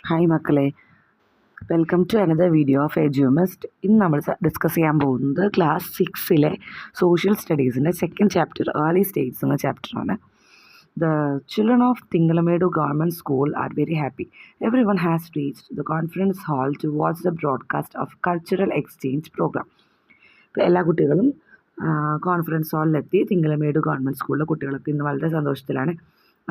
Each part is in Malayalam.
ഹായ് മക്കളെ, welcome to another video of Edumist. ഇന്ന് നമ്മൾ ഡിസ്കസ് ചെയ്യാൻ പോകുന്നത് ക്ലാസ് 6-ലെ സോഷ്യൽ സ്റ്റഡീസിൻ്റെ സെക്കൻഡ് ചാപ്റ്റർ ഏർലി സ്റ്റേറ്റ്സ് എന്ന ചാപ്റ്ററാണ്. The children of Tingalamadu Government School are very happy. Everyone has reached the conference hall to watch the broadcast of cultural exchange program. ഇപ്പോൾ എല്ലാ കുട്ടികളും കോൺഫറൻസ് ഹാളിലെത്തി. തിങ്കളമേട് ഗവൺമെൻറ് സ്കൂളിലെ കുട്ടികളൊക്കെ ഇന്ന് വളരെ സന്തോഷത്തിലാണ്.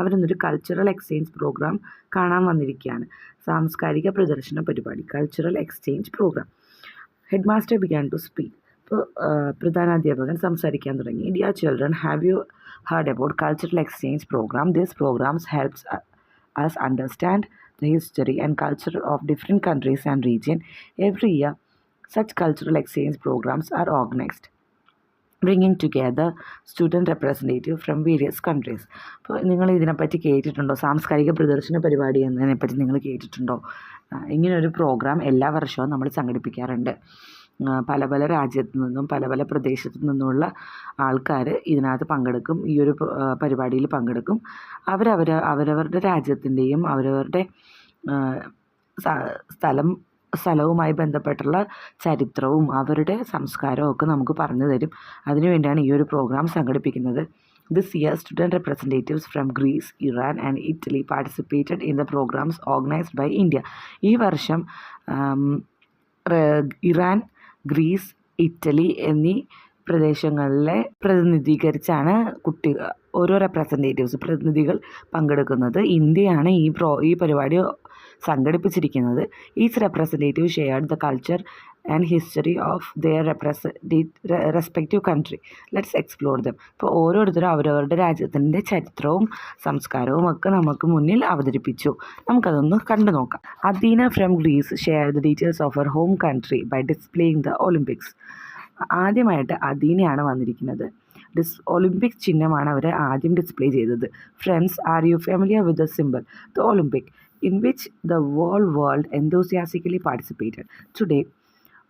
അവരിന്നൊരു കൾച്ചറൽ എക്സ്ചേഞ്ച് പ്രോഗ്രാം കാണാൻ വന്നിരിക്കുകയാണ്. സാംസ്കാരിക പ്രദർശന പരിപാടി, cultural exchange program. Head master began to speak. ഇപ്പോൾ പ്രധാനാധ്യാപകൻ സംസാരിക്കാൻ തുടങ്ങി. Dear children, have you heard about cultural exchange program? This programs helps us understand the history and culture of different countries and region. Every year such cultural exchange programs are organized, bringing together student representative from various countries. അപ്പോൾ നിങ്ങൾ ഇതിനെപ്പറ്റി കേട്ടിട്ടുണ്ടോ? സാംസ്കാരിക പ്രദർശന പരിപാടി എന്നതിനെപ്പറ്റി നിങ്ങൾ കേട്ടിട്ടുണ്ടോ? ഇങ്ങനൊരു പ്രോഗ്രാം എല്ലാ വർഷവും നമ്മൾ സംഘടിപ്പിക്കാറുണ്ട്. പല പല രാജ്യത്തു നിന്നും പല പല പ്രദേശത്തു നിന്നുമുള്ള ആൾക്കാർ ഇതിനകത്ത് പങ്കെടുക്കും. ഈ ഒരു പരിപാടിയിൽ പങ്കെടുക്കും. അവരവരുടെ രാജ്യത്തിൻ്റെയും അവരവരുടെ സ്ഥലവുമായി ബന്ധപ്പെട്ടുള്ള ചരിത്രവും അവരുടെ സംസ്കാരവും ഒക്കെ നമുക്ക് പറഞ്ഞു തരും. അതിനുവേണ്ടിയാണ് ഈ ഒരു പ്രോഗ്രാം സംഘടിപ്പിക്കുന്നത്. This year, student representatives from Greece, Iran and Italy participated in the programs organized by India. ഈ വർഷം ഇറാൻ, ഗ്രീസ്, ഇറ്റലി എന്നീ പ്രദേശങ്ങളിലെ പ്രതിനിധീകരിച്ചാണ് ഓരോ പ്രതിനിധികൾ പങ്കെടുക്കുന്നത്. ഇന്ത്യയാണ് ഈ പരിപാടി സംഘടിപ്പിച്ചിരിക്കുന്നത്. Each representative shared the culture and history of their respective country. Let's explore dum. ഇപ്പോൾ ഓരോരുത്തരും അവരവരുടെ രാജ്യത്തിൻ്റെ ചരിത്രവും സംസ്കാരവും ഒക്കെ നമുക്ക് മുന്നിൽ അവതരിപ്പിച്ചു. നമുക്കതൊന്ന് കണ്ടു നോക്കാം. Adina from Greece share the details of her home country by displaying the Olympics. ആദ്യമായിട്ട് അദീനയാണ് വന്നിരിക്കുന്നത്. ഒളിമ്പിക് ചിഹ്നമാണ് അവർ ആദ്യം ഡിസ്പ്ലേ ചെയ്തത്. Friends, are you familiar with the symbol the Olympic in which the whole world enthusiastically participated? Today,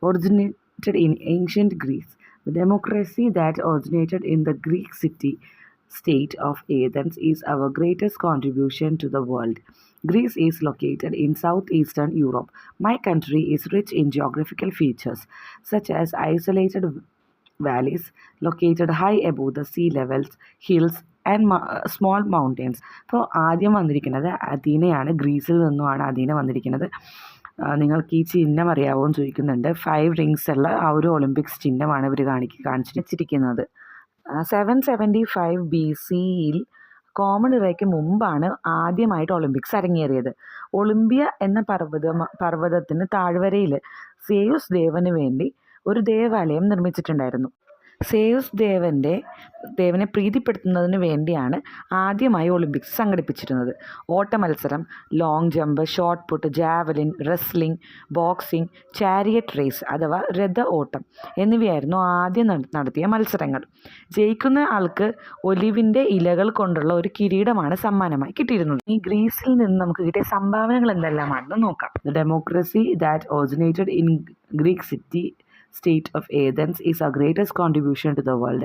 originated in ancient Greece, the democracy that originated in the Greek state of Athens is our greatest contribution to the world. Greece is located in southeastern Europe. My country is rich in geographical features such as isolated valleys located high above the sea levels, hills and small mountains. അപ്പോൾ ആദ്യം വന്നിരിക്കുന്നത് അദീനയാണ്. ഗ്രീസിൽ നിന്നുമാണ് അദീന വന്നിരിക്കുന്നത്. നിങ്ങൾക്ക് ഈ ചിഹ്നം അറിയാവോ എന്ന് ചോദിക്കുന്നുണ്ട്. 5 rings ഉള്ള ആ ഒരു ഒളിമ്പിക്സ് ചിഹ്നമാണ് ഇവർ കാണിച്ചു വെച്ചിരിക്കുന്നത്. 775 BC-യിൽ കോമൺ ഇറയ്ക്ക് മുമ്പാണ് ആദ്യമായിട്ട് ഒളിമ്പിക്സ് അരങ്ങേറിയത്. ഒളിമ്പിയ എന്ന പർവ്വതത്തിന് താഴ്വരയിൽ സേയൂസ് ദേവന് വേണ്ടി ഒരു ദേവാലയം നിർമ്മിച്ചിട്ടുണ്ടായിരുന്നു. സേയൂസ് ദേവനെ പ്രീതിപ്പെടുത്തുന്നതിന് വേണ്ടിയാണ് ആദ്യമായി ഒളിമ്പിക്സ് സംഘടിപ്പിച്ചിരുന്നത്. ഓട്ട മത്സരം, long jump, shot put, javelin, wrestling, boxing, chariot race അഥവാ രഥ ഓട്ടം എന്നിവയായിരുന്നു ആദ്യം നടത്തിയ മത്സരങ്ങൾ. ജയിക്കുന്ന ആൾക്ക് ഒലിവിൻ്റെ ഇലകൾ കൊണ്ടുള്ള ഒരു കിരീടമാണ് സമ്മാനമായി കിട്ടിയിരുന്നത്. ഈ ഗ്രീസിൽ നിന്ന് നമുക്ക് കിട്ടിയ സംഭാവനകൾ എന്തെല്ലാമാണെന്ന് നോക്കാം. The democracy that originated in Greek state of Athens is our greatest contribution to the world.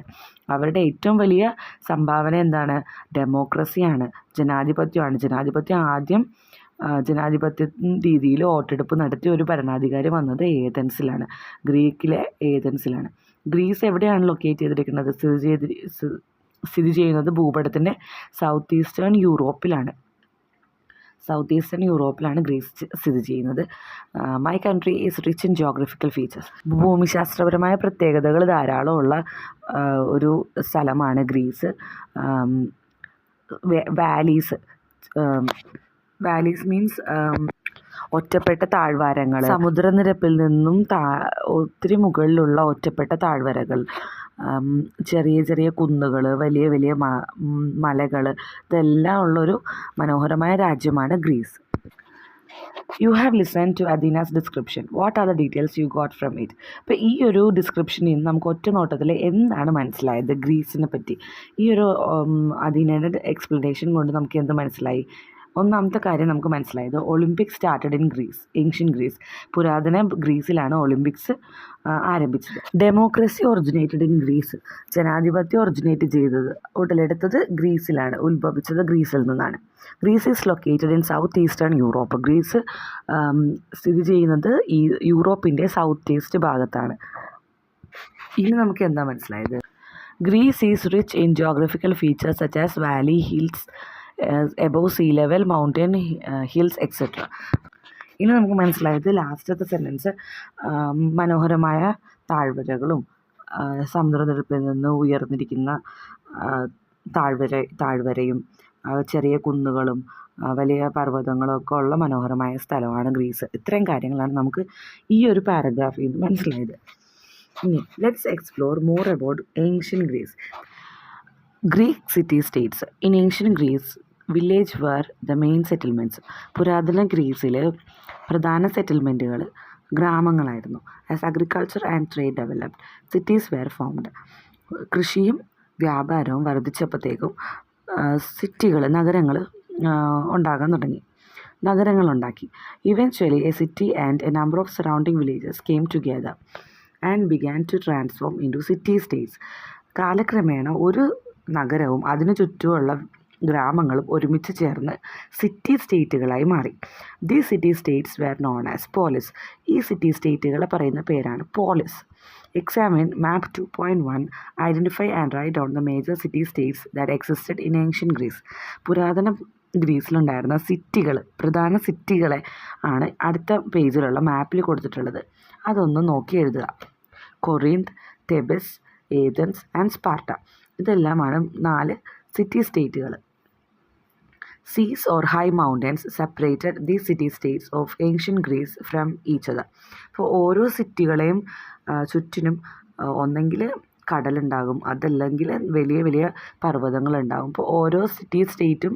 അവരുടെ ഏറ്റവും വലിയ സംഭാവന എന്താണ്? ഡെമോക്രസിയാണ്, ജനാധിപത്യമാണ്. ജനാധിപത്യ രീതിയിൽ വോട്ടെടുപ്പ് നടത്തിയ ഒരു ഭരണാധികാരി വന്നത് ഏതൻസിലാണ്, ഗ്രീക്കിലെ ഏതൻസിലാണ്. ഗ്രീസ് എവിടെയാണ് ലൊക്കേറ്റ് ചെയ്തിരിക്കുന്നത്? സ്ഥിതി ചെയ്യുന്നത് ഭൂപടത്തിൻ്റെ സൗത്ത് ഈസ്റ്റേൺ യൂറോപ്പിലാണ് ഗ്രീസ് സ്ഥിതി ചെയ്യുന്നത്. My country is rich in geographical features. ഭൂമിശാസ്ത്രപരമായ പ്രത്യേകതകൾ ധാരാളമുള്ള ഒരു സ്ഥലമാണ് ഗ്രീസ്. വാലീസ് മീൻസ് ഒറ്റപ്പെട്ട താഴ്വാരങ്ങൾ, സമുദ്രനിരപ്പിൽ നിന്നും ഒത്തിരി മുകളിലുള്ള ഒറ്റപ്പെട്ട താഴ്വരകൾ, ചെറിയ ചെറിയ കുന്നുകൾ, വലിയ വലിയ മലകൾ, ഇതെല്ലാം ഉള്ളൊരു മനോഹരമായ രാജ്യമാണ് Greece. You have listen to Adina's description. What are the details you got from it? അപ്പോൾ ഈ ഒരു ഡിസ്ക്രിപ്ഷനിൽ നിന്ന് നമുക്ക് ഒറ്റ നോട്ടത്തിൽ എന്താണ് മനസ്സിലായത് ഗ്രീസിനെ പറ്റി? ഈ ഒരു അദീനയുടെ എക്സ്പ്ലനേഷൻ കൊണ്ട് നമുക്ക് എന്ത് മനസ്സിലായി? ഒന്നാമത്തെ കാര്യം നമുക്ക് മനസ്സിലായത് Olympics started in Greece, ancient Greece. പുരാതന ഗ്രീസിലാണ് ഒളിമ്പിക്സ് ആരംഭിച്ചത്. ഡെമോക്രസി ഒറിജിനേറ്റഡ് ഇൻ ഗ്രീസ്, ജനാധിപത്യം ഒറിജിനേറ്റ് ചെയ്തത് ഉടലെടുത്തത് ഗ്രീസിലാണ്, ഉത്ഭവിച്ചത് ഗ്രീസിൽ നിന്നാണ്. Greece is located in south eastern Europe. Greece സ്ഥിതി ചെയ്യുന്നത് ഈ യൂറോപ്പിൻ്റെ സൗത്ത് ഈസ്റ്റ് ഭാഗത്താണ്. ഇനി നമുക്ക് എന്താ മനസ്സിലായത്? Greece is rich in geographical features such as valley, hills above sea level, mountain hills etcetera. ഇനി നമുക്ക് മനസ്സിലായത് ലാസ്റ്റത്തെ സെൻറ്റൻസ് മനോഹരമായ താഴ്വരകളും സമുദ്രനിരപ്പിൽ നിന്ന് ഉയർന്നിരിക്കുന്ന താഴ്വരയും ചെറിയ കുന്നുകളും വലിയ പർവ്വതങ്ങളും ഒക്കെ ഉള്ള മനോഹരമായ സ്ഥലമാണ് ഗ്രീസ്. ഇത്രയും കാര്യങ്ങളാണ് നമുക്ക് ഈ ഒരു പാരഗ്രാഫിൽ നിന്ന് മനസ്സിലായത്. ഇനി let's explore more about ancient Greece. Greek city states. In ancient Greece village were the main settlements. പുരാതന ഗ്രീസിൽ പ്രധാന സെറ്റിൽമെൻറ്റുകൾ ഗ്രാമങ്ങളായിരുന്നു. As agriculture and trade developed cities were formed. കൃഷിയും വ്യാപാരവും വർദ്ധിച്ചപ്പോഴത്തേക്കും നഗരങ്ങൾ ഉണ്ടാകാൻ തുടങ്ങി, നഗരങ്ങളുണ്ടാക്കി. Eventually a city and a number of surrounding villages came together and began to transform into city states. കാലക്രമേണ ഒരു നഗരവും അതിനു ചുറ്റുമുള്ള ഗ്രാമങ്ങളും ഒരുമിച്ച് ചേർന്ന് സിറ്റി സ്റ്റേറ്റുകളായി മാറി. The city states were known as polis. ഈ സിറ്റി സ്റ്റേറ്റുകളെ പറയുന്ന പേരാണ് polis. Examine map 2.1. Identify and write down the major city states that existed in ancient Greece. പുരാതന ഗ്രീസിലുണ്ടായിരുന്ന പ്രധാന സിറ്റികളെ ആണ് അടുത്ത പേജിലുള്ള മാപ്പിൽ കൊടുത്തിട്ടുള്ളത്. അതൊന്ന് നോക്കി എഴുതുക. കൊറിന്ത്, തെബിസ്, ഏഥൻസ് ആൻഡ് സ്പാർട്ട. ഇതെല്ലാമാണ് 4 city സ്റ്റേറ്റുകൾ. Seas or high mountains separated these city states of ancient Greece from each other. അപ്പോൾ ഓരോ സിറ്റികളെയും ചുറ്റിനും ഒന്നെങ്കിൽ കടലുണ്ടാകും, അതല്ലെങ്കിൽ വലിയ വലിയ പർവ്വതങ്ങളുണ്ടാകും. അപ്പോൾ ഓരോ സിറ്റി സ്റ്റേറ്റും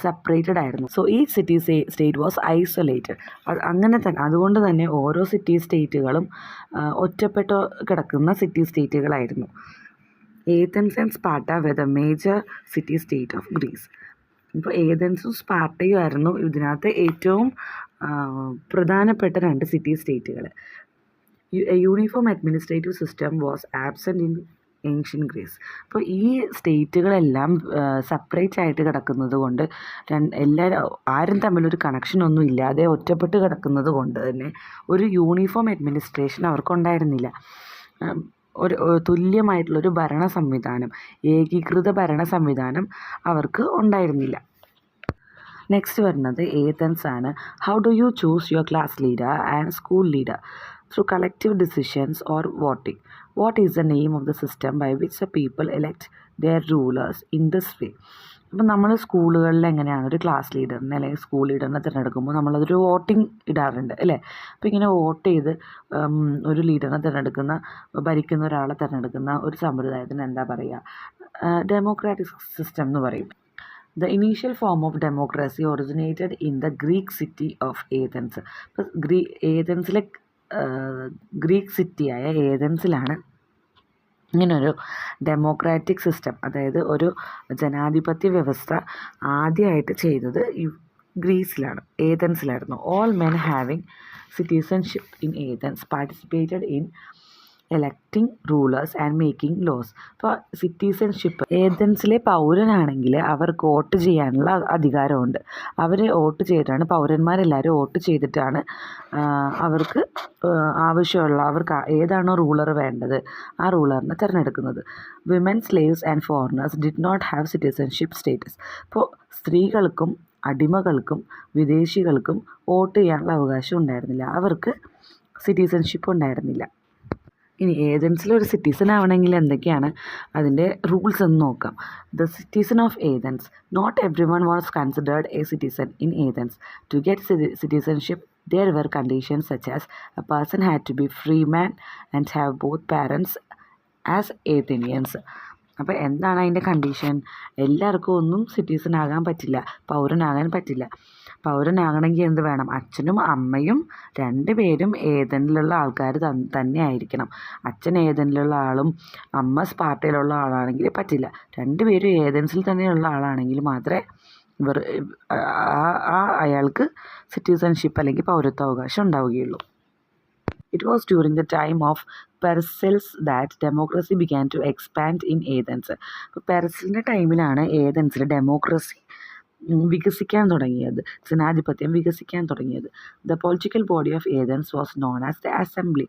സെപ്പറേറ്റഡ് ആയിരുന്നു. സോ ഈ സിറ്റി സ്റ്റേറ്റ് വാസ് ഐസൊലേറ്റഡ്. അതുകൊണ്ട് തന്നെ ഓരോ സിറ്റി സ്റ്റേറ്റുകളും ഒറ്റപ്പെട്ട് കിടക്കുന്ന സിറ്റി സ്റ്റേറ്റുകളായിരുന്നു. Athens and Sparta were the major city state of Greece. ഇപ്പോൾ ഏഥൻസും സ്പാർട്ടയും ആയിരുന്നു ഇതിനകത്ത് ഏറ്റവും പ്രധാനപ്പെട്ട 2 സിറ്റി സ്റ്റേറ്റുകൾ. Uniform administrative system was absent in ancient Greece. അപ്പോൾ ഈ സ്റ്റേറ്റുകളെല്ലാം സെപ്പറേറ്റ് ആയിട്ട് കിടക്കുന്നത് കൊണ്ട് ആരും തമ്മിലൊരു കണക്ഷനൊന്നും ഇല്ലാതെ ഒറ്റപ്പെട്ട് കിടക്കുന്നത് കൊണ്ട് തന്നെ ഒരു യൂണിഫോം അഡ്മിനിസ്ട്രേഷൻ അവർക്കുണ്ടായിരുന്നില്ല. ഒരു തുല്യമായിട്ടുള്ളൊരു ഏകീകൃത ഭരണ സംവിധാനം അവർക്ക് ഉണ്ടായിരുന്നില്ല. നെക്സ്റ്റ് വരുന്നത് ഏഥൻസ് ആണ്. How do you choose your class leader and school leader? Through collective decisions or voting? What is the name of the system by which the people elect their rulers in this way? അപ്പം നമ്മൾ സ്കൂളുകളിൽ എങ്ങനെയാണ് ഒരു ക്ലാസ് ലീഡറിനെ അല്ലെങ്കിൽ സ്കൂൾ ലീഡറിനെ തിരഞ്ഞെടുക്കുമ്പോൾ നമ്മളതൊരു വോട്ടിംഗ് ഇടാറുണ്ട് അല്ലേ? അപ്പോൾ ഇങ്ങനെ വോട്ട് ചെയ്ത് ഒരു ലീഡറിനെ ഭരിക്കുന്ന ഒരാളെ തിരഞ്ഞെടുക്കുന്ന ഒരു സമ്പ്രദായത്തിന് എന്താ പറയുക? ഡെമോക്രാറ്റിക് സിസ്റ്റം എന്ന് പറയും. The initial form of democracy originated in the Greek city of Athens. അപ്പോൾ ഏഥൻസിലെ ഗ്രീക്ക് സിറ്റിയായ ഏഥൻസിലാണ് ഇങ്ങനൊരു ഡെമോക്രാറ്റിക് സിസ്റ്റം, അതായത് ഒരു ജനാധിപത്യ വ്യവസ്ഥ ആദ്യമായിട്ട് ചെയ്തത് ഗ്രീസിലാണ്, ഏഥൻസിലായിരുന്നു. All men having citizenship in Athens participated in electing rulers and making laws. അപ്പോൾ സിറ്റിസൺഷിപ്പ്, ഏഥൻസിലെ പൗരനാണെങ്കിൽ അവർക്ക് വോട്ട് ചെയ്യാനുള്ള അധികാരമുണ്ട്. അവർ വോട്ട് ചെയ്തിട്ടാണ്, പൗരന്മാരെല്ലാവരും വോട്ട് ചെയ്തിട്ടാണ് അവർക്ക് അവർക്ക് ഏതാണോ റൂളർ വേണ്ടത് ആ റൂളറിനെ തിരഞ്ഞെടുക്കുന്നത്. Women slaves and foreigners did not have citizenship status. അപ്പോൾ സ്ത്രീകൾക്കും അടിമകൾക്കും വിദേശികൾക്കും വോട്ട് ചെയ്യാനുള്ള അവകാശം ഉണ്ടായിരുന്നില്ല, അവർക്ക് സിറ്റിസൺഷിപ്പ് ഉണ്ടായിരുന്നില്ല. ഇനി ഏഥൻസിൽ ഒരു സിറ്റിസൺ ആവണമെങ്കിൽ എന്തൊക്കെയാണ് അതിൻ്റെ റൂൾസ് എന്ന് നോക്കാം. The citizen of Athens. Not everyone was considered a citizen in Athens. To get citizenship there were conditions such as a person had to be free man and have both parents as Athenians. അപ്പോൾ എന്താണ് അതിൻ്റെ കണ്ടീഷൻ? എല്ലാവർക്കും ഒന്നും സിറ്റിസൺ ആകാൻ പറ്റില്ല, പൗരനാകാൻ പറ്റില്ല. പൗരനാകണമെങ്കിൽ എന്ത് വേണം? അച്ഛനും അമ്മയും 2 പേരും ഏഥനിലുള്ള ആൾക്കാർ തന്നെ ആയിരിക്കണം. അച്ഛൻ ഏഥനിലുള്ള ആളും അമ്മ സ്പാർട്ടയിലുള്ള ആളാണെങ്കിൽ പറ്റില്ല. 2 പേരും ഏഥൻസിൽ തന്നെയുള്ള ആളാണെങ്കിൽ മാത്രമേ അയാൾക്ക് സിറ്റിസൺഷിപ്പ് അല്ലെങ്കിൽ പൗരത്വാവകാശം ഉണ്ടാവുകയുള്ളൂ. It was during the time of Pericles that democracy began to expand in Athens. അപ്പോൾ പെർസിലിൻ്റെ ടൈമിലാണ് ഏതൻസിൽ ഡെമോക്രസി വികസിക്കാൻ തുടങ്ങിയത്, ജനാധിപത്യം വികസിക്കാൻ തുടങ്ങിയത്. The political body of Athens was known as the assembly.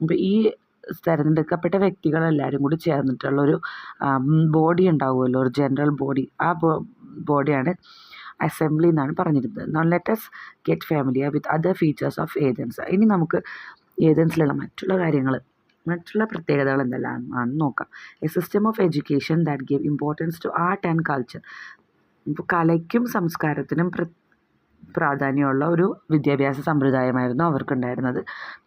അപ്പോൾ ഈ തിരഞ്ഞെടുക്കപ്പെട്ട വ്യക്തികളെല്ലാവരും കൂടി ചേർന്നിട്ടുള്ളൊരു ബോഡി ഉണ്ടാവുമല്ലോ, ഒരു ജനറൽ ബോഡി. ആ ബോഡിയാണ് അസംബ്ലി എന്നാണ് പറഞ്ഞിരുന്നത്. Now let us get familiar with other features of Athens. ഇനി നമുക്ക് ഏതൻസിലുള്ള മറ്റുള്ള പ്രത്യേകതകൾ എന്തെല്ലാം ആണെന്ന് നോക്കാം. A system of education that give importance to art and culture. ഇപ്പോൾ കലയ്ക്കും സംസ്കാരത്തിനും പ്രാധാന്യമുള്ള ഒരു വിദ്യാഭ്യാസ സമ്പ്രദായമായിരുന്നു അവർക്കുണ്ടായിരുന്നത്.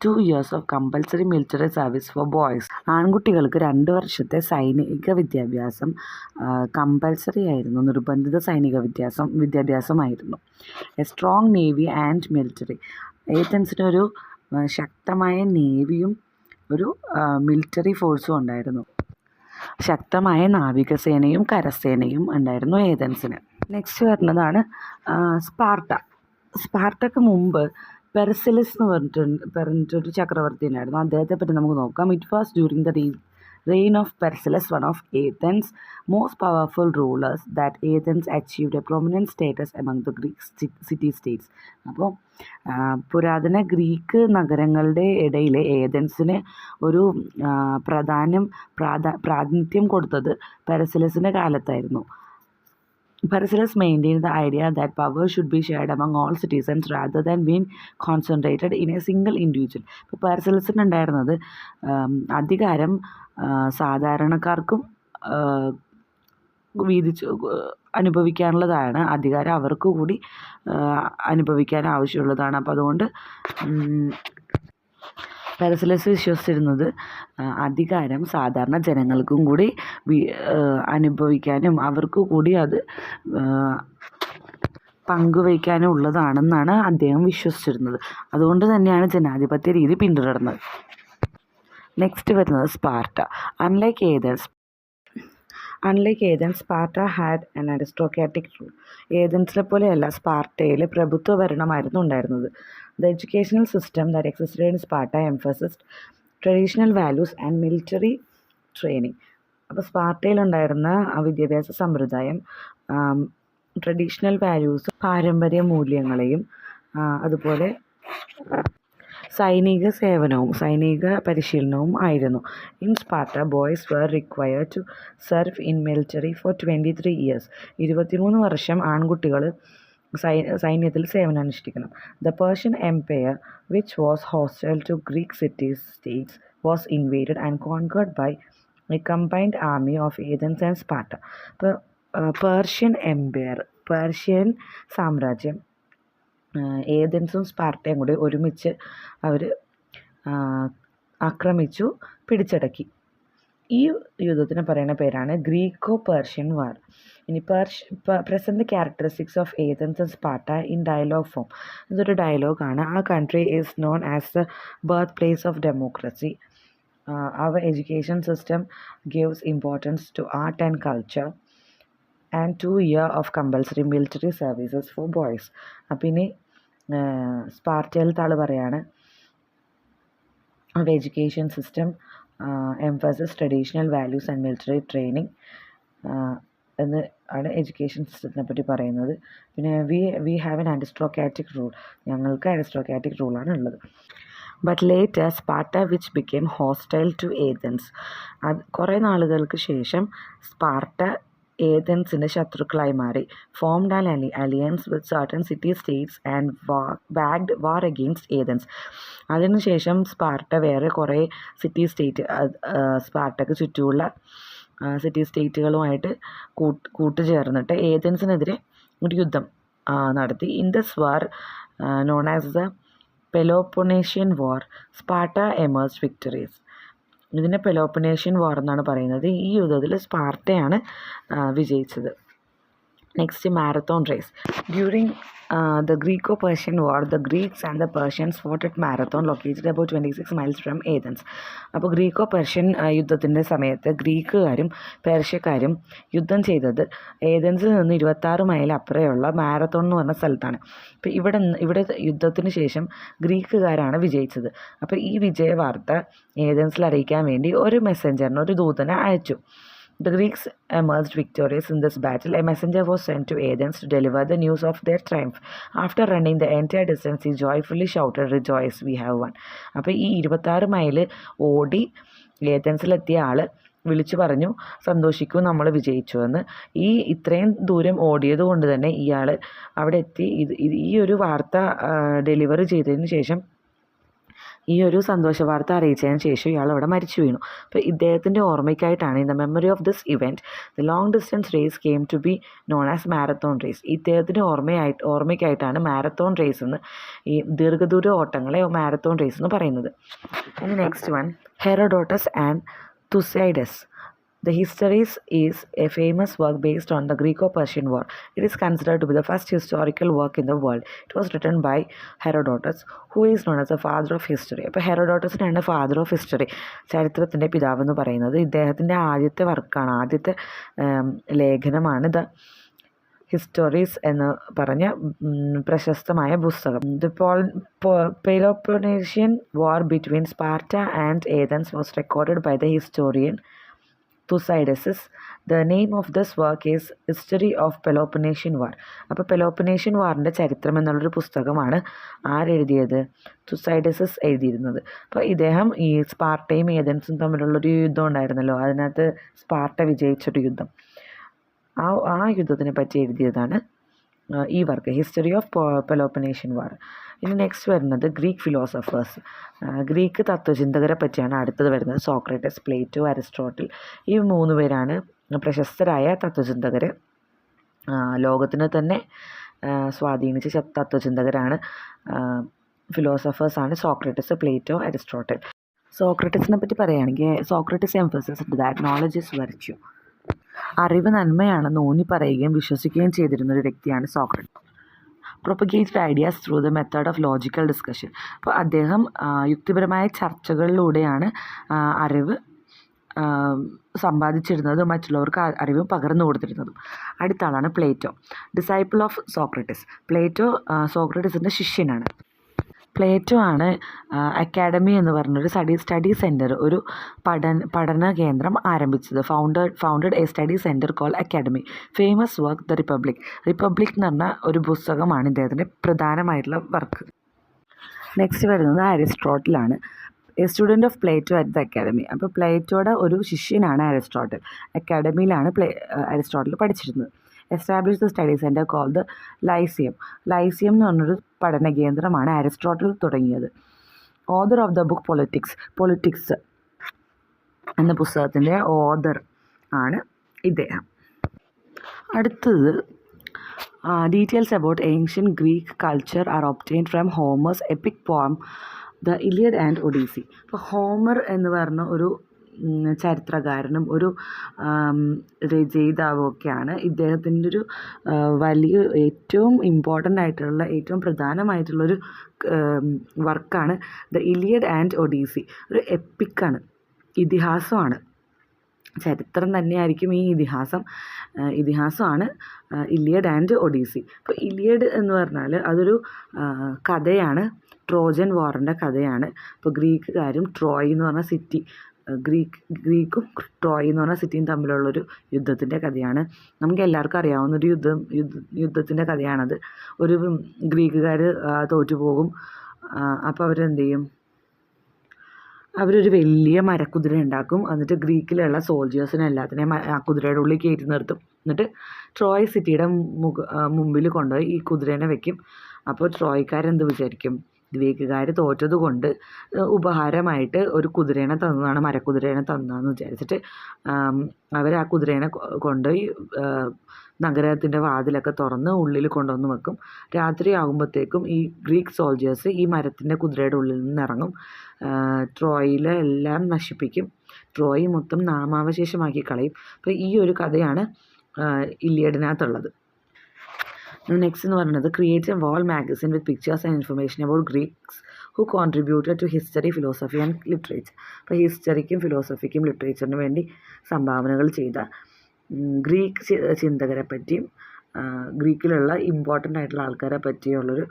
2 years of compulsory military service for boys. ആൺകുട്ടികൾക്ക് 2 വർഷത്തെ സൈനിക വിദ്യാഭ്യാസം കമ്പൽസറി ആയിരുന്നു, നിർബന്ധിത സൈനിക വിദ്യാഭ്യാസമായിരുന്നു. A strong navy and military. ഏതൻസിനൊരു ശക്തമായ നേവിയും ഒരു മിലിറ്ററി ഫോഴ്സും ഉണ്ടായിരുന്നു. ശക്തമായ നാവികസേനയും കരസേനയും ഉണ്ടായിരുന്നു ഏതൻസിന്. നെക്സ്റ്റ് വരുന്നതാണ് സ്പാർട്ടക്ക് മുമ്പ് പെർസിലസ് എന്ന് പറഞ്ഞിട്ടൊരു ചക്രവർത്തി ഉണ്ടായിരുന്നു. അദ്ദേഹത്തെ പറ്റി നമുക്ക് നോക്കാം. It was during the reign of Persiles, one of Athens' most powerful rulers, that Athens achieved a prominent status among the Greek city-states. അപ്പോൾ പുരാതന ഗ്രീക്ക് നഗരങ്ങളുടെ ഇടയിൽ ഏതൻസിന് ഒരു പ്രാതിനിധ്യം കൊടുത്തത് പെർസിലസിൻ്റെ കാലത്തായിരുന്നു. Persiles maintained the idea that power should be shared among all citizens rather than being concentrated in a single individual. ഇപ്പോൾ പെർസിലസിന് ഉണ്ടായിരുന്നത് അധികാരം സാധാരണക്കാർക്കും അനുഭവിക്കാനുള്ളതാണ്, അധികാരം അവർക്ക് കൂടി അനുഭവിക്കാൻ ആവശ്യമുള്ളതാണ്. അപ്പോൾ അതുകൊണ്ട് പെർസിലസ് വിശ്വസിച്ചിരുന്നത് അധികാരം സാധാരണ ജനങ്ങൾക്കും കൂടി അനുഭവിക്കാനും അവർക്ക് കൂടി അത് പങ്കുവയ്ക്കാനും ഉള്ളതാണെന്നാണ് അദ്ദേഹം വിശ്വസിച്ചിരുന്നത്. അതുകൊണ്ട് തന്നെയാണ് ജനാധിപത്യ രീതി പിന്തുടർന്നത്. നെക്സ്റ്റ് വരുന്നത് Sparta. Unlike Athens, Sparta had an aristocratic rule. ഏതൻസിലെ പോലെയല്ല സ്പാർട്ടയിൽ പ്രഭുത്വ ഭരണമായിരുന്നു ഉണ്ടായിരുന്നത്. The educational system that existed in Sparta emphasized traditional values and military training. അപ്പോൾ സ്പാർട്ടയിലുണ്ടായിരുന്ന വിദ്യാഭ്യാസ സമ്പ്രദായം ട്രഡീഷണൽ വാല്യൂസ്, പാരമ്പര്യ മൂല്യങ്ങളെയും അതുപോലെ സൈനിക പരിശീലനവും ആയിരുന്നു. In Sparta boys were required to serve in military for 23 years. 23 വർഷം ആൺകുട്ടികൾ സൈന്യത്തിൽ സേവനമനുഷ്ഠിക്കണം. The Persian empire which was hostile to Greek city states was invaded and conquered by a combined army of Athens and Sparta. ഇപ്പോൾ പേർഷ്യൻ സാമ്രാജ്യം ഏതൻസും സ്പാർട്ടയും കൂടി ഒരുമിച്ച് അവർ ആക്രമിച്ചു, പിടിച്ചടക്കി. ഈ യുദ്ധത്തിന് പറയുന്ന പേരാണ് ഗ്രീക്കോ പേർഷ്യൻ വാർ. ഇനി present characteristics of Athens and Sparta in dialogue form. ഇതൊരു ഡയലോഗാണ്. ആ country is known as the birthplace of democracy. Our education system gives importance to art and culture and 2 years of compulsory military services for boys. അപ്പം ഇനി സ്പാർട്ടയിലത്തെ ആൾ പറയാണ് our education system emphasis traditional values and military training എന്ന് ആണ് എഡ്യൂക്കേഷൻ സിസ്റ്റത്തിനെ പറ്റി പറയുന്നത്. പിന്നെ we have an aristocratic rule, ഞങ്ങൾക്ക് അരിസ്റ്റോക്രാറ്റിക് റൂളാണ് ഉള്ളത്. But later Sparta which became hostile to Athens. അത് കുറേ നാളുകൾക്ക് ശേഷം സ്പാർട്ട ഏതൻസിൻ്റെ ശത്രുക്കളായി മാറി. Formed an alliance with certain city states and waged war against Athens. അതിനുശേഷം സ്പാർട്ട വേറെ കുറേ സ്പാർട്ടക്ക് ചുറ്റുമുള്ള സിറ്റി സ്റ്റേറ്റുകളുമായിട്ട് കൂട്ടുചേർന്നിട്ട് ഏതൻസിനെതിരെ ഒരു യുദ്ധം നടത്തി. In this war known as the Peloponnesian war Sparta emerged victorious. ഇതിനെ പെലോപ്പൊനേഷ്യൻ വാർ എന്നാണ് പറയുന്നത്. ഈ യുദ്ധത്തിൽ സ്പാർട്ടയാണ് വിജയിച്ചത്. Next, marathon race. During the Greco-Persian War, the Greeks and the Persians fought at Marathon, located about 26 miles from Athens. അപ്പോൾ ഗ്രീക്കോ പെർഷ്യൻ യുദ്ധത്തിൻ്റെ സമയത്ത് ഗ്രീക്കുകാരും പേർഷ്യക്കാരും യുദ്ധം ചെയ്തത് ഏതൻസിൽ നിന്ന് 26 മൈൽ അപ്പുറമുള്ള മാരത്തോൺ എന്ന് പറഞ്ഞ സ്ഥലത്താണ്. അപ്പോൾ ഇവിടെ യുദ്ധത്തിന് ശേഷം ഗ്രീക്കുകാരാണ് വിജയിച്ചത്. അപ്പോൾ ഈ വിജയ വാർത്ത ഏതൻസിൽ അറിയിക്കാൻ വേണ്ടി ഒരു മെസ്സഞ്ചറിന്, ഒരു ദൂതനെ അയച്ചു. The Greeks emerged victorious in this battle. A messenger was sent to Athens to deliver the news of their triumph. After running the entire distance, he joyfully shouted, "Rejoice, we have won." അപ്പോൾ ഈ 26 മൈൽ ഓടി ഏതൻസിലെത്തിയ ആൾ വിളിച്ചു പറഞ്ഞു, സന്തോഷിക്കൂ, നമ്മൾ വിജയിച്ചു എന്ന്. ഇത്രയും ദൂരം ഓടിയത് കൊണ്ട് തന്നെ ഇയാൾ അവിടെ എത്തി ഈ ഒരു വാർത്ത ഡെലിവറി ചെയ്തതിന് ശേഷം, ഈ ഒരു സന്തോഷ വാർത്ത അറിയിച്ചതിന് ശേഷം ഇയാൾ അവിടെ മരിച്ചു വീണു. അപ്പോൾ ഇദ്ദേഹത്തിൻ്റെ ഓർമ്മയ്ക്കായിട്ടാണ്, in the memory of this event the long distance race came to be known as marathon race. ഇദ്ദേഹത്തിൻ്റെ ഓർമ്മയ്ക്കായിട്ടാണ് മാരത്തോൺ റേസ് എന്ന്, ഈ ദീർഘദൂര ഓട്ടങ്ങളെ മാരത്തോൺ റേസ് എന്ന് പറയുന്നത്. ഇനി next one, Herodotus and Thucydides. The Histories is a famous work based on the Greco-Persian War. It is considered to be the first historical work in the world. It was written by Herodotus, who is known as the father of history. അപ്പോൾ ഹെറോഡോട്ടസിനാണ് ഫാദർ ഓഫ് ഹിസ്റ്ററി, ചരിത്രത്തിൻ്റെ പിതാവ് എന്ന് പറയുന്നത്. ഇദ്ദേഹത്തിൻ്റെ ആദ്യത്തെ വർക്കാണ്, ആദ്യത്തെ ലേഖനമാണ് ദ ഹിസ്റ്റോറീസ് എന്ന് പറഞ്ഞ പ്രശസ്തമായ പുസ്തകം. The Peloponnesian war between Sparta and Athens was recorded by the historian Thucydides. The name of this work is History of Peloponnesian War. അപ്പോൾ പെലോപ്പനേഷ്യൻ വാറിൻ്റെ ചരിത്രം എന്നുള്ളൊരു പുസ്തകമാണ് ആരെഴുതിയത്? തുസൈഡസസ് എഴുതിയിരുന്നത്. അപ്പോൾ ഇദ്ദേഹം ഈ സ്പാർട്ടയും ഏതൻസും തമ്മിലുള്ളൊരു യുദ്ധം ഉണ്ടായിരുന്നല്ലോ, അതിനകത്ത് സ്പാർട്ട വിജയിച്ചൊരു യുദ്ധം, ആ യുദ്ധത്തിനെ പറ്റി എഴുതിയതാണ് ഈ വർക്ക്, ഹിസ്റ്ററി ഓഫ് പെലോപ്പനേഷ്യൻ വാർ. ഇനി നെക്സ്റ്റ് വരുന്നത് ഗ്രീക്ക് ഫിലോസഫേഴ്സ്, ഗ്രീക്ക് തത്വചിന്തകരെ പറ്റിയാണ് അടുത്തത് വരുന്നത്. സോക്രട്ടസ്, പ്ലേറ്റോ, അരിസ്റ്റോട്ടിൽ, ഈ 3 പേരാണ് പ്രശസ്തരായ തത്വചിന്തകർ. ലോകത്തിന് തന്നെ സ്വാധീനിച്ച തത്വചിന്തകരാണ്, ഫിലോസഫേഴ്സാണ് സോക്രട്ടസ്, പ്ലേറ്റോ, അരിസ്റ്റോട്ടിൽ. സോക്രട്ടസിനെ പറ്റി പറയുകയാണെങ്കിൽ, Socrates emphasised that knowledge is virtue. അറിവ് നന്മയാണെന്ന് ഊന്നി പറയുകയും വിശ്വസിക്കുകയും ചെയ്തിരുന്നൊരു വ്യക്തിയാണ് Socrates. Propagated ideas through the method of logical discussion. അപ്പോൾ അദ്ദേഹം യുക്തിപരമായ ചർച്ചകളിലൂടെയാണ് അറിവ് സമ്പാദിച്ചിരുന്നതും മറ്റുള്ളവർക്ക് അറിവ് പകർന്നു കൊടുത്തിരുന്നതും. അടുത്ത ആളാണ് Plato, disciple of Socrates. Plato സോക്രട്ടസിൻ്റെ ശിഷ്യനാണ്. പ്ലേറ്റോ ആണ് അക്കാഡമി എന്ന് പറഞ്ഞൊരു സ്റ്റഡി സെൻറ്റർ, ഒരു പഠന കേന്ദ്രം ആരംഭിച്ചത്. Founded a study centre call academy. Famous work the Republic എന്ന് പറഞ്ഞ ഒരു പുസ്തകമാണ് ഇദ്ദേഹത്തിൻ്റെ പ്രധാനമായിട്ടുള്ള വർക്ക്. നെക്സ്റ്റ് വരുന്നത് അരിസ്റ്റോട്ടിലാണ്. A student of Plato at the academy. അപ്പോൾ പ്ലേറ്റോയുടെ ഒരു ശിഷ്യനാണ് അരിസ്റ്റോട്ടിൽ. അക്കാഡമിയിലാണ് അരിസ്റ്റോട്ടിൽ പഠിച്ചിരുന്നത്. Establish the study centre call the Lyceum എന്ന് പറഞ്ഞൊരു പഠന കേന്ദ്രമാണ് അരിസ്റ്റോട്ടിൽ തുടങ്ങിയത്. Author of the book Politics എന്ന പുസ്തകത്തിൻ്റെ ഓദർ ആണ് ഇദ്ദേഹം. അടുത്തത് details about ancient Greek culture are obtained from Homer's EPIC പോം ദ ഇലിയഡ് ആൻഡ് ഒഡീസി. അപ്പോൾ ഹോമർ എന്ന് പറഞ്ഞ ഒരു ചരിത്രകാരനും ഒരു രചയിതാവും ഒക്കെയാണ്. ഇദ്ദേഹത്തിൻ്റെ ഒരു വലിയ ഏറ്റവും ഇമ്പോർട്ടൻ്റ് ആയിട്ടുള്ള, ഏറ്റവും പ്രധാനമായിട്ടുള്ളൊരു വർക്കാണ് ദ ഇലിയഡ് ആൻഡ് ഒഡീസി. ഒരു എപ്പിക്കാണ്, ഇതിഹാസമാണ്, ചരിത്രം തന്നെയായിരിക്കും ഈ ഇതിഹാസമാണ് ഇലിയഡ് ആൻഡ് ഒഡീസി. അപ്പോൾ ഇലിയഡ് എന്ന് പറഞ്ഞാൽ അതൊരു കഥയാണ്, ട്രോജൻ വാറിൻ്റെ കഥയാണ്. അപ്പോൾ ഗ്രീക്കുകാരും ട്രോയ് എന്ന് പറഞ്ഞ സിറ്റി, ഗ്രീക്കും ട്രോയ് എന്ന് പറഞ്ഞ സിറ്റിയും തമ്മിലുള്ളൊരു യുദ്ധത്തിൻ്റെ കഥയാണ്. നമുക്ക് എല്ലാവർക്കും അറിയാവുന്നൊരു യുദ്ധത്തിൻ്റെ കഥയാണത്. ഒരു ഗ്രീക്കുകാർ തോറ്റുപോകും. അപ്പോൾ അവരെന്ത് ചെയ്യും? അവരൊരു വലിയ മരക്കുതിര ഉണ്ടാക്കും. എന്നിട്ട് ഗ്രീക്കിലുള്ള സോൾജേഴ്സിനെ എല്ലാത്തിനെയും ആ കുതിരയുടെ ഉള്ളിൽ കയറ്റി നിർത്തും. എന്നിട്ട് ട്രോയ് സിറ്റിയുടെ മുമ്പിൽ കൊണ്ടുപോയി ഈ കുതിരേനെ വെക്കും. അപ്പോൾ ട്രോയ്ക്കാരെന്ത് വിചാരിക്കും? ഗ്രീക്കുകാർ തോറ്റത് കൊണ്ട് ഉപഹാരമായിട്ട് ഒരു കുതിരേനെ തന്നതാണ്, മരക്കുതിരേനെ തന്നതാണെന്ന് വിചാരിച്ചിട്ട് അവർ ആ കുതിരേനെ കൊണ്ടുപോയി നഗരത്തിൻ്റെ വാതിലൊക്കെ തുറന്ന് ഉള്ളിൽ കൊണ്ടുവന്ന് വെക്കും. രാത്രി ആകുമ്പോഴത്തേക്കും ഈ ഗ്രീക്ക് സോൾജേഴ്സ് ഈ മരത്തിൻ്റെ കുതിരയുടെ ഉള്ളിൽ നിന്ന് ഇറങ്ങും, ട്രോയിലെ എല്ലാം നശിപ്പിക്കും, ട്രോയ് മൊത്തം നാമാവശേഷമാക്കി കളയും. അപ്പോൾ ഈ ഒരു കഥയാണ് ഇലിയഡിനകത്തുള്ളത്. നെക്സ്റ്റ് എന്ന് പറയുന്നത് create a wall magazine with pictures and information about Greeks who contributed to history philosophy and literature. അപ്പോൾ ഹിസ്റ്ററിക്കും ഫിലോസഫിക്കും ലിറ്ററേച്ചറിനും വേണ്ടി സംഭാവനകൾ ചെയ്ത ഗ്രീക്ക് ചിന്തകരെ പറ്റിയും ഗ്രീക്കിലുള്ള ഇമ്പോർട്ടൻ്റ് ആയിട്ടുള്ള ആൾക്കാരെ പറ്റിയുള്ളൊരു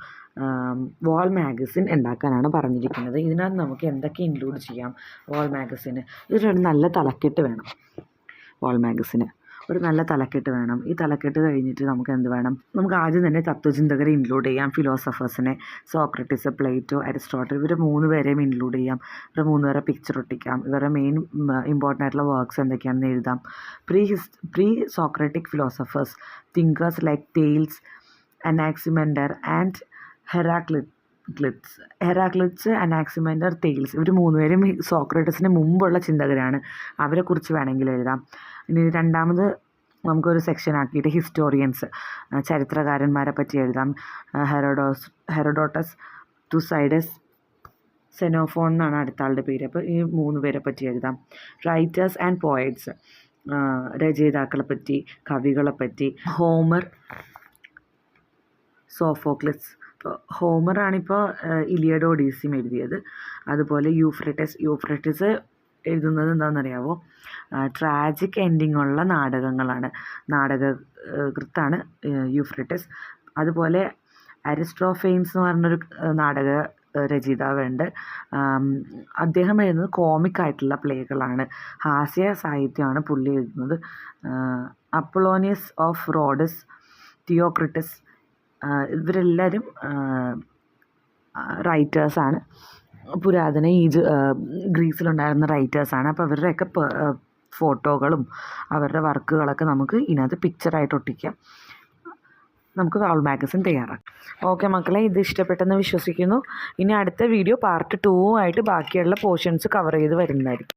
വാൾ മാഗസിൻ ഉണ്ടാക്കാനാണ് പറഞ്ഞിരിക്കുന്നത്. ഇതിനകത്ത് നമുക്ക് എന്തൊക്കെ ഇൻക്ലൂഡ് ചെയ്യാം വാൾ മാഗസിന്? ഇതിനൊരു നല്ല തലക്കെട്ട് വേണം. വാൾ മാഗസിന് ഒരു നല്ല തലക്കെട്ട് വേണം. ഈ തലക്കെട്ട് കഴിഞ്ഞിട്ട് നമുക്ക് എന്ത് വേണം? നമുക്ക് ആദ്യം തന്നെ തത്വചിന്തകരെ ഇൻക്ലൂഡ് ചെയ്യാം. ഫിലോസഫേഴ്സിനെ, സോക്രട്ടീസ്, പ്ലേറ്റോ, അരിസ്റ്റോട്ടിൽ, ഇവരെ 3 പേരെയും ഇൻക്ലൂഡ് ചെയ്യാം. ഇവരെ 3 പേരെ പിക്ചർ ഒട്ടിക്കാം. ഇവരുടെ മെയിൻ ഇമ്പോർട്ടൻ്റ് ആയിട്ടുള്ള വർക്ക്സ് എന്തൊക്കെയാണെന്ന് എഴുതാം. Pre Socratic philosophers, thinkers like Thales, Anaximander and Heraclitus, Anaximander, Thales, ഇവർ 3 പേരും സോക്രട്ടീസിന് മുമ്പുള്ള ചിന്തകരാണ്. അവരെക്കുറിച്ച് വേണമെങ്കിൽ എഴുതാം. ഇനി രണ്ടാമത് നമുക്കൊരു സെക്ഷൻ ആക്കിയിട്ട് ഹിസ്റ്റോറിയൻസ്, ചരിത്രകാരന്മാരെ പറ്റി എഴുതാം. ഹെറോഡോട്ടസ്, തുസൈഡസ്, സെനോഫോൺ എന്നാണ് അടുത്ത ആളുടെ പേര്. അപ്പോൾ ഈ 3 പേരെ പറ്റി എഴുതാം. റൈറ്റേഴ്സ് ആൻഡ് പോയറ്റ്സ്, രചയിതാക്കളെ പറ്റി, കവികളെ പറ്റി. Homer, Sophocles. ഇപ്പോൾ ഹോമറാണിപ്പോൾ ഇലിയഡ് ഒഡീസിയും എഴുതിയത്. അതുപോലെ യൂഫ്രട്ടിസ് എഴുതുന്നത് എന്താണെന്നറിയാവോ? ട്രാജിക് എൻഡിങ് ഉള്ള നാടകങ്ങളാണ്. നാടകകൃത്താണ് യൂഫ്രട്ടിസ്. അതുപോലെ അരിസ്റ്റോഫെയിൻസ് എന്ന് പറഞ്ഞൊരു നാടക രചയിതാവുണ്ട്. അദ്ദേഹം എഴുതുന്നത് കോമിക് ആയിട്ടുള്ള പ്ലേകളാണ്. ഹാസ്യ സാഹിത്യമാണ് പുള്ളി എഴുതുന്നത്. അപ്പൊളോണിയസ് ഓഫ് റോഡസ്, തിയോക്രിറ്റസ്, ഇവരെല്ലാവരും റൈറ്റേഴ്സാണ്. പുരാതന ഗ്രീസിലുണ്ടായിരുന്ന റൈറ്റേഴ്സാണ്. അപ്പോൾ അവരുടെയൊക്കെ ഫോട്ടോകളും അവരുടെ വർക്കുകളൊക്കെ നമുക്ക് ഇതിനകത്ത് പിക്ചറായിട്ട് ഒട്ടിക്കാം. നമുക്ക് വാൾ മാഗസിൻ തയ്യാറാക്കാം. ഓക്കെ മക്കളെ, ഇത് ഇഷ്ടപ്പെട്ടെന്ന് വിശ്വസിക്കുന്നു. ഇനി അടുത്ത വീഡിയോ പാർട്ട് 2 ആയിട്ട് ബാക്കിയുള്ള പോർഷൻസ് കവർ ചെയ്ത് വരുന്നതായിരിക്കും.